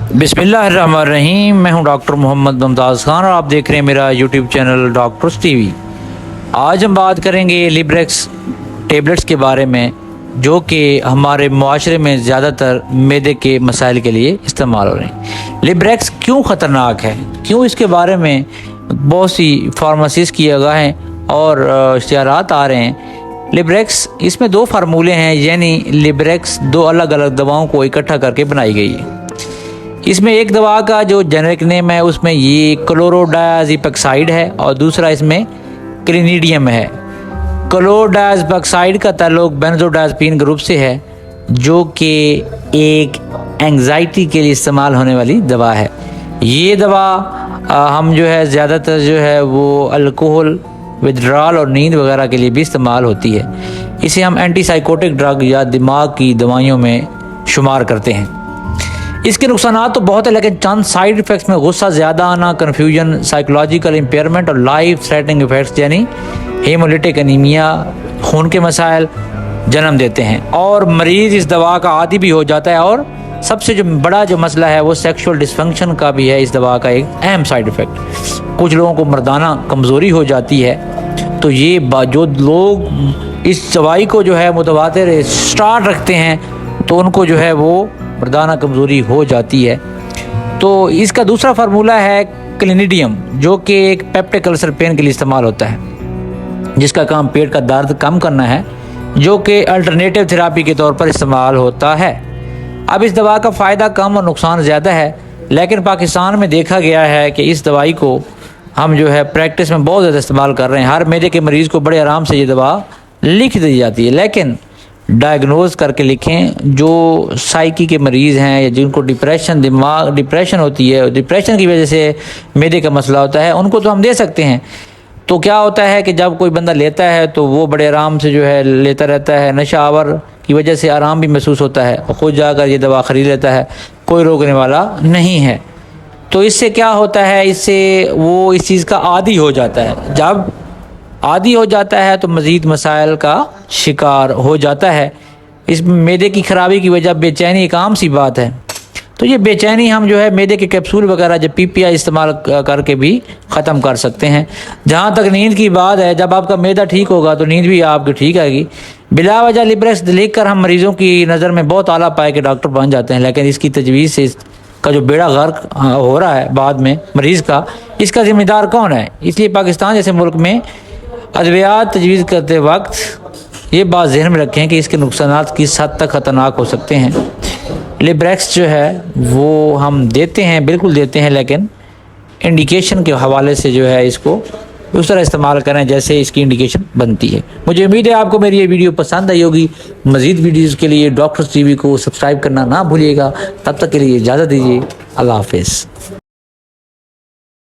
बिस्मिल्लाहिर्रहमानिर्रहीम। मैं हूं डॉक्टर मोहम्मद मुमताज़ खान और आप देख रहे हैं मेरा यूट्यूब चैनल डॉक्टर्स टीवी। आज हम बात करेंगे लिब्रेक्स टेबलेट्स के बारे में, जो कि हमारे मुआशरे में ज़्यादातर मैदे के मसाइल के लिए इस्तेमाल हो रहे हैं। लिब्रेक्स क्यों ख़तरनाक है, क्यों इसके बारे में बहुत सी फार्मेसीज़ की आगाहें और इश्तिहारात आ रहे हैं। लिब्रेक्स, इसमें दो फार्मूले हैं, यानी लिब्रेक्स दो अलग अलग दवाओं को इकट्ठा करके बनाई गई है। इसमें एक दवा का जो जेनेरिक नेम है उसमें ये क्लोरोडायज़ेपक्साइड है और दूसरा इसमें क्लिनिडियम है। क्लोरोडायज़ेपक्साइड का ताल्लुक बेंजोडायज़ेपीन ग्रुप से है, जो कि एक एंग्जाइटी के लिए इस्तेमाल होने वाली दवा है। ये दवा हम जो है ज़्यादातर जो है वो अल्कोहल, विथड्रॉल और नींद वगैरह के लिए भी इस्तेमाल होती है। इसे हम एंटीसाइकोटिक ड्रग या दिमाग की दवाइयों में शुमार करते हैं। इसके नुकसानात तो बहुत है, लेकिन चंद साइड इफ़ेक्ट्स में गुस्सा ज़्यादा आना, कन्फ्यूजन, साइकोलॉजिकल इम्पेयरमेंट और लाइफ थ्रेटनिंग इफ़ेक्ट्स यानी हेमोलिटिक एनीमिया, खून के मसाइल जन्म देते हैं और मरीज़ इस दवा का आदी भी हो जाता है। और सबसे जो बड़ा जो मसला है वो सेक्सुअल डिसफंक्शन का भी है। इस दवा का एक अहम साइड इफ़ेक्ट, कुछ लोगों को मर्दाना कमज़ोरी हो जाती है। तो ये जो लोग इस दवाई को जो है मुतवातिर स्टार्ट रखते हैं तो उनको जो है वो मर्दाना कमज़ोरी हो जाती है। तो इसका दूसरा फार्मूला है क्लिनिडियम, जो कि एक पेप्टिक अल्सर पेन के लिए इस्तेमाल होता है, जिसका काम पेट का दर्द कम करना है, जो कि अल्टरनेटिव थेरापी के तौर पर इस्तेमाल होता है। अब इस दवा का फ़ायदा कम और नुकसान ज़्यादा है, लेकिन पाकिस्तान में देखा गया है कि इस दवाई को हम जो है प्रैक्टिस में बहुत ज़्यादा इस्तेमाल कर रहे हैं। हर मैदे के मरीज़ को बड़े आराम से ये दवा लिख दी जाती है, लेकिन डायग्नोज करके लिखें। जो साइकी के मरीज़ हैं या जिनको डिप्रेशन होती है, डिप्रेशन की वजह से मैदे का मसला होता है, उनको तो हम दे सकते हैं। तो क्या होता है कि जब कोई बंदा लेता है तो वो बड़े आराम से जो है लेता रहता है, नशा आवर की वजह से आराम भी महसूस होता है और ख़ुद जाकर ये दवा ख़रीद लेता है, कोई रोकने वाला नहीं है। तो इससे क्या होता है, इससे वो इस चीज़ का आदी हो जाता है। जब आदी हो जाता है तो मज़ीद मसाइल का शिकार हो जाता है। इस मैदे की ख़राबी की वजह बेचैनी एक आम सी बात है। तो ये बेचैनी हम जो है मैदे के कैप्सूल वगैरह जब पीपीआई इस्तेमाल करके भी ख़त्म कर सकते हैं। जहाँ तक नींद की बात है, जब आपका मैदा ठीक होगा तो नींद भी आपकी ठीक आएगी। बिला वजह लिब्रेक्स लिख कर हम मरीज़ों की नज़र में बहुत आला पाए के डॉक्टर बन जाते हैं, लेकिन इसकी तजवीज़ से का जो बेड़ा गर्क हो रहा है बाद में मरीज़ का, इसका ज़िम्मेदार कौन है? इसलिए पाकिस्तान जैसे मुल्क में अद्वियात तजवीज़ करते वक्त ये बात ज़हन में रखें कि इसके नुकसानात किस हद तक ख़तरनाक हो सकते हैं। लिब्रेक्स जो है वो हम देते हैं, बिल्कुल देते हैं, लेकिन इंडिकेशन के हवाले से जो है इसको उस तरह इस्तेमाल करें जैसे इसकी इंडिकेशन बनती है। मुझे उम्मीद है आपको मेरी ये वीडियो पसंद आई होगी। मज़ीद वीडियोज़ के लिए डॉक्टर्स टीवी को सब्सक्राइब करना ना भूलिएगा। तब तक के लिए इजाज़त दीजिए। अल्लाह हाफ़िज़।